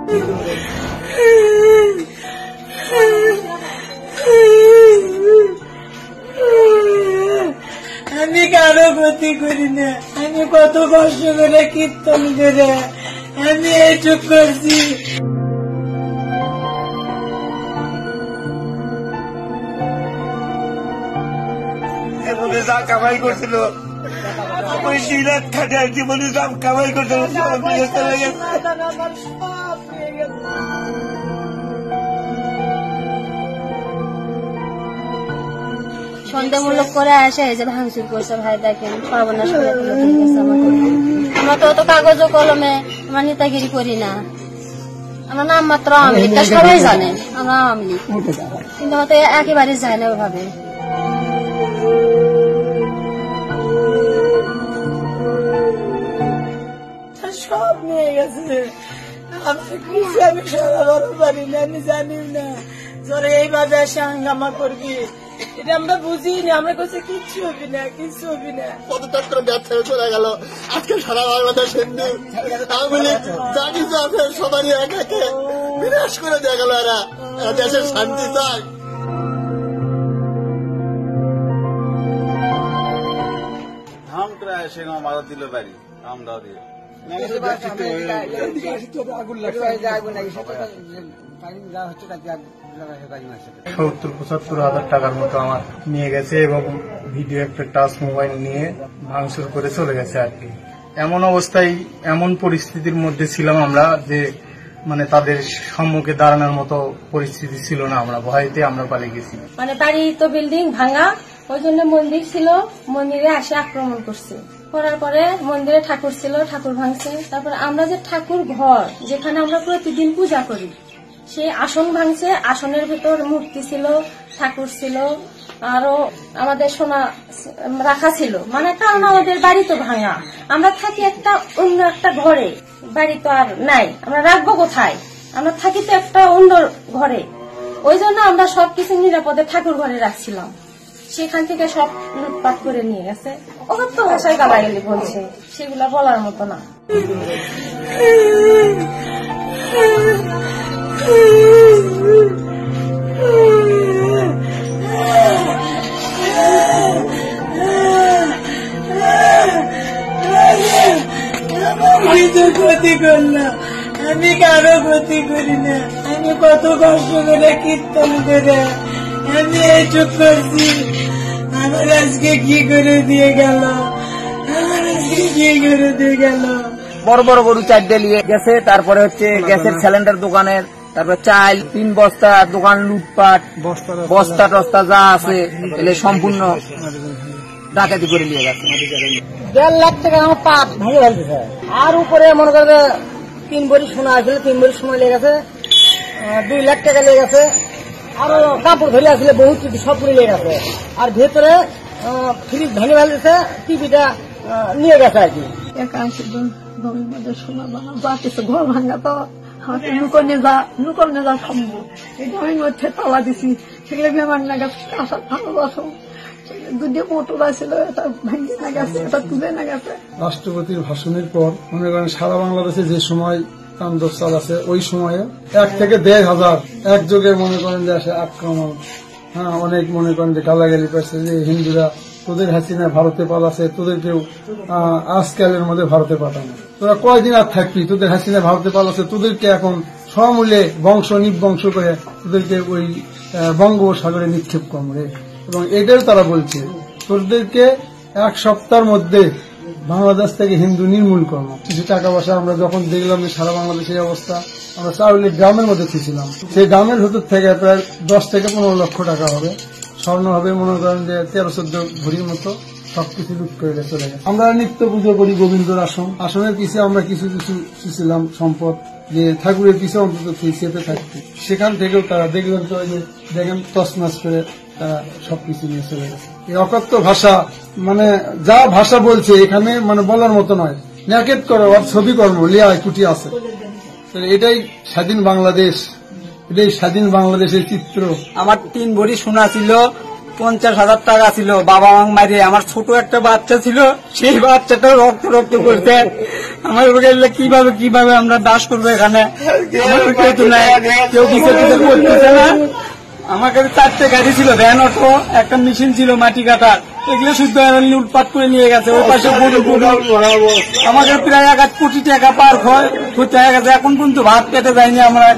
আমি কারো ক্ষতি করি না, আমি কত কষ্ট করে কীর্তন করে আমি এইটুক করছি। যা কামাই করছিল ওই শিলার খাটে আর জীবনে যা কামাই করছিল সন্দেহমূলক করে আসে যে ভাঙচুর করছে। ভাই দেখেন সর্বনাশ করে আমরা তো অত কাগজ কলমে আমরা নেতাগিরি করি না, আমরা নাম মাত্র আওয়ামী লীগ, সবাই জানে আমরা আওয়ামী লীগ, কিন্তু হয়তো একেবারে যায় না ওইভাবে। সব নিয়ে গেছে, আমি সারা বড় পারি না, আমি জানি না ধরে এইভাবে এসে হাঙ্গামা করবি, এটা আমরা বুঝি না। আমরা কাছে কিচ্ছু হবি না, কিচ্ছু হবি না। পদযাত্র ব্যর্থ হয়ে চলে গেল। আজকে সারা বাংলাদেশ হিন্দু আওয়ামী লীগ জানি যে আছে সবারই একাকে বিনাশ করে দেওয়া গেল। এরা দেশের শান্তি চায়। ধাম করে এসে মারা দিল বাড়ি আমরা দিয়ে 70-75 হাজার টাকার মতো আমার নিয়ে গেছে এবং ভিডিও একটা টাচ মোবাইল নিয়ে ভাঙচুর করে চলে গেছে আর কি। এমন অবস্থায় এমন পরিস্থিতির মধ্যে ছিলাম আমরা যে মানে তাদের সম্মুখে দাঁড়ানোর মতো পরিস্থিতি ছিল না, আমরা ভয়তে আমরা পালিয়ে গেছি। মানে বাড়ি তো বিল্ডিং ভাঙা, ওই জন্য মন্দির ছিল, মন্দিরে আসে আক্রমণ করছে। করার পরে মন্দিরে ঠাকুর ছিল, ঠাকুর ভাঙছে। তারপরে আমরা যে ঠাকুর ঘর যেখানে আমরা প্রতিদিন পূজা করি সেই আসন ভাঙছে, আসনের ভিতর মূর্তি ছিল, ঠাকুর ছিল, আরো আমাদের সোনা রাখা ছিল। মানে কারণ আমাদের বাড়ি তো ভাঙা, আমরা থাকি একটা অন্য একটা ঘরে, বাড়ি তো আর নাই, আমরা রাখবো কোথায়? আমরা থাকি তো একটা অন্য ঘরে, ওই জন্য আমরা সবকিছু নিরাপদে ঠাকুর ঘরে রাখছিলাম। সেখান থেকে সব লুটপাট করে নিয়ে গেছে। ওদের তো ভাষায় গালাগালি বলছে, সেগুলা বলার মতো না। ক্ষতি করলাম, আমি কারো ক্ষতি করি না, আমি কত কষ্ট করে কীর্তন করে আমি এইটুক করছি। আমার আজকে কি করে দিয়ে গেল, আমার আজকে কি করে দিয়ে গেল। বড় বড় গরু 4টে নিয়ে গেছে, তারপরে হচ্ছে গ্যাসের সিলিন্ডার দোকানের, তারপরে চাল 3 বস্তা, দোকান লুটপাট, বস্তা টস্তা যা আছে এলে সম্পূর্ণ ডাকাতি করে নিয়ে গেছে। 1.5 লাখ টাকা আমার পাট ভেঙে ফেলতেছে। আর উপরে মনে করে 3 ভরি সোনা আসলে 3 ভরি সোনা লেগে গেছে, 2 লাখ টাকা লেগে গেছে। আরো কাপড় ধরে আসলে বহুত কিছু সব পুড়ে লেগে গেছে। আর ভেতরে ফ্রিজ ভেঙে ফেলতেছে, টিভিটা নিয়ে গেছে আর কি। ঘর ভাঙা তো আমাকে নুকর নেওয়া সম্ভব, এই ঘরের মধ্যে তালা দিছি, সেগুলো আমার না গেছে আসার ভালোবাসো। দুটো মোটর আছিল, এটা ভাঙি না গেছে, এটা তুলে না গেছে। রাষ্ট্রপতির ভাষণের পর মনে করেন সারা বাংলাদেশে যে সময় তাণ্ডব চালাচ্ছে, ওই সময়ে 1 থেকে 1.5 হাজার একযোগে মনে করেন যে আসে আক্রমণ। হ্যাঁ, অনেক মনে করেন যে গালাগালি পাচ্ছে যে হিন্দুরা তোদের হাসিনা ভারতে পালাচ্ছে, তোদেরকেও আজকালের মধ্যে ভারতে পাঠানো, তোরা কয়দিন আর থাকবি, তোদের হাসিনা ভারতে পালাচ্ছে, তোদেরকে এখন সমূলে বংশ নিবংশ করে তোদেরকে ওই বঙ্গোপসাগরে নিক্ষেপ করবে। এবং এটাও তারা বলছে তোদেরকে 1 সপ্তাহের মধ্যে বাংলাদেশ থেকে হিন্দু নির্মূল করবো। কিছু টাকা পয়সা আমরা যখন দেখলাম যে সারা বাংলাদেশের অবস্থা, আমরা চাউলের গ্রামের মধ্যে ছিলাম, সেই গ্রামের ভেতর থেকে প্রায় 10 থেকে 15 লক্ষ টাকা হবে, স্বর্ণ হবে মনে করেন যে 13-14 ভরির মতো, সবকিছু লুট করে চলে গেছে। আমরা নিত্য পুজো করি গোবিন্দর আসনের পিছিয়ে আমরা কিছু কিছু ছিলাম সম্পদ, যে ঠাকুরের পিছিয়ে অন্তত চেপে থাকছি। সেখান থেকেও তারা দেখবেন তো দেখেন তছনছ করে তারা সবকিছু নিয়ে চলে গেছে। এই অকথ্য ভাষা, মানে যা ভাষা বলছে এখানে মানে বলার মতো নয়। ন্যাকেট করো আর ছবি কর্ম লিয়া কুটি আছে। এটাই স্বাধীন বাংলাদেশ, এটাই স্বাধীন বাংলাদেশের চিত্র। আমার 3 ভরি সোনা ছিল, 50,000 টাকা ছিল বাবা মা মারিয়ে। আমার ছোট একটা বাচ্চা ছিল, সেই বাচ্চাটা রক্ত রক্ত করছে। আমার কিভাবে আমরা দাস করবো এখানে? কেউ বিচার করতেছে না। আমার কাছে 4টে গাড়ি ছিল, ভ্যান, অটো, একটা মেশিন ছিল মাটি কাটার, এগুলো শুদ্ধ লুটপাট করে নিয়ে গেছে। ওই পাশে আমাকে প্রায় 1 কোটি টাকা পার ক্ষতি হয়ে গেছে। এখন পর্যন্ত ভাত পেটে যায়নি আমরা।